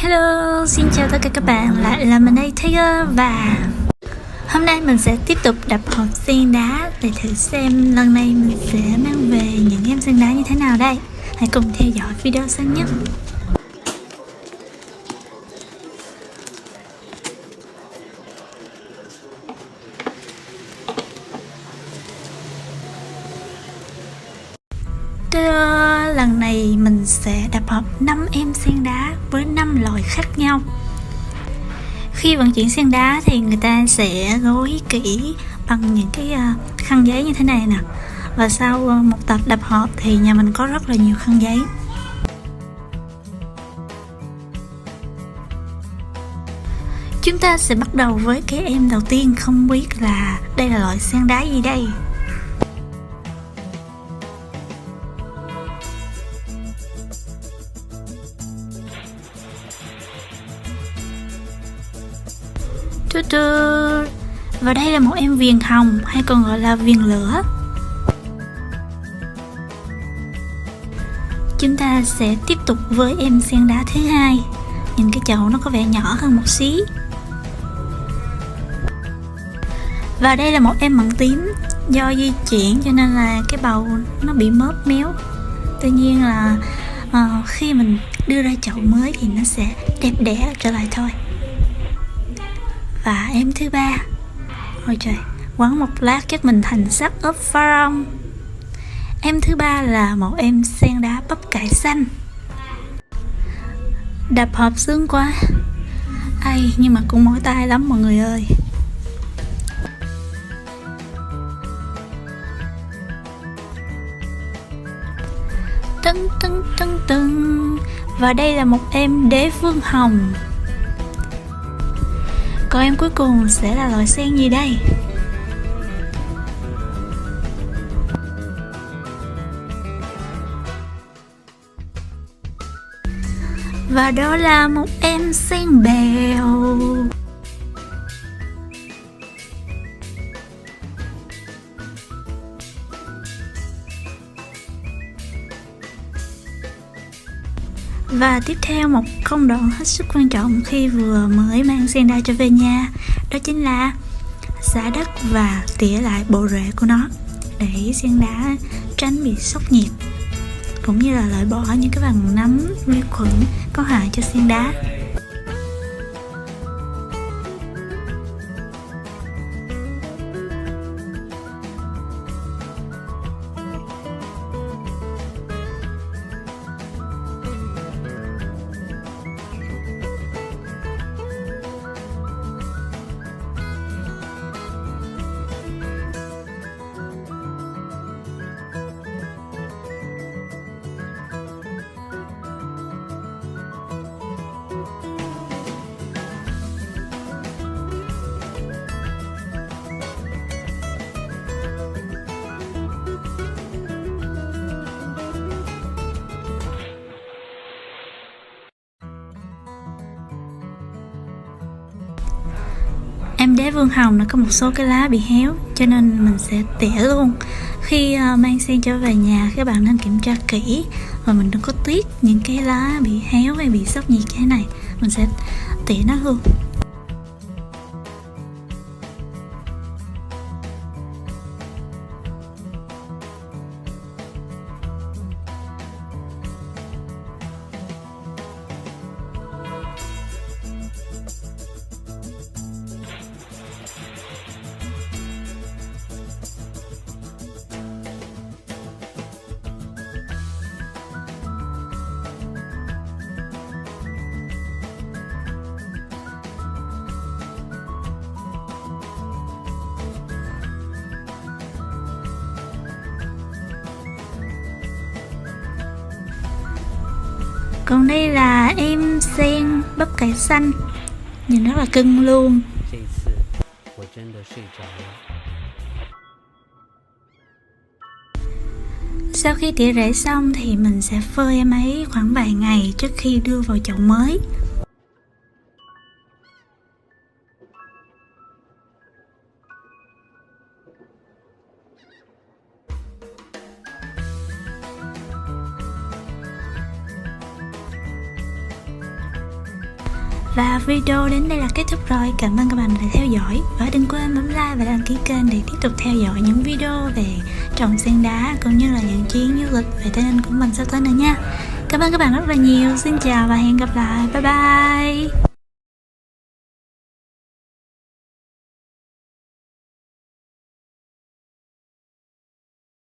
Hello, xin chào tất cả các bạn, lại là mình đây Tiger và hôm nay mình sẽ tiếp tục đập hộp sen đá để thử xem lần này mình sẽ mang về những em sen đá như thế nào đây. Hãy cùng theo dõi video sớm nhất. Lần này mình sẽ đập hộp 5 em sen đá với 5 loại khác nhau. Khi vận chuyển sen đá thì người ta sẽ gói kỹ bằng những cái khăn giấy như thế này nè. Và sau một tập đập hộp thì nhà mình có rất là nhiều khăn giấy. Chúng ta sẽ bắt đầu với cái em đầu tiên, không biết là đây là loại sen đá gì đây. Và đây là một em viền hồng hay còn gọi là viền lửa. Chúng ta sẽ tiếp tục với em sen đá thứ hai. Nhìn cái chậu nó có vẻ nhỏ hơn một xí. Và đây là một em mận tím. Do di chuyển cho nên là cái bầu nó bị móp méo. Tuy nhiên là khi mình đưa ra chậu mới thì nó sẽ đẹp đẽ trở lại thôi. Và em thứ ba, ôi trời, quấn một lát chắc mình thành sắc ướp pharaoh. Em thứ ba là một em sen đá bắp cải xanh. Đập hộp sướng quá. Ai, nhưng mà cũng mỏi tay lắm mọi người ơi. Tưng tưng tưng tưng. Và đây là một em đế vương hồng. Còn em cuối cùng sẽ là loại sen gì đây? Và đó là một em sen bèo. Và tiếp theo một công đoạn hết sức quan trọng khi vừa mới mang sen đá trở về nhà, đó chính là xả đất và tỉa lại bộ rễ của nó để sen đá tránh bị sốc nhiệt, cũng như là loại bỏ những cái vằn nấm vi khuẩn có hại cho sen đá. Em đế vương hồng nó có một số cái lá bị héo cho nên mình sẽ tỉa luôn. Khi mang sen trở về nhà, các bạn nên kiểm tra kỹ và mình đừng có tiếc những cái lá bị héo hay bị sốc nhiệt như thế này. Mình sẽ tỉa nó luôn. Còn đây là em sen bắp cải xanh, nhìn rất là cưng luôn. Sau khi tỉa rễ xong thì mình sẽ phơi em ấy khoảng vài ngày trước khi đưa vào chậu mới. Và video đến đây là kết thúc rồi. Cảm ơn các bạn đã theo dõi. Và đừng quên bấm like và đăng ký kênh để tiếp tục theo dõi những video về trồng sen đá cũng như là những chuyến du lịch về Tây Ninh của mình sắp tới nữa nha. Cảm ơn các bạn rất là nhiều. Xin chào và hẹn gặp lại. Bye bye.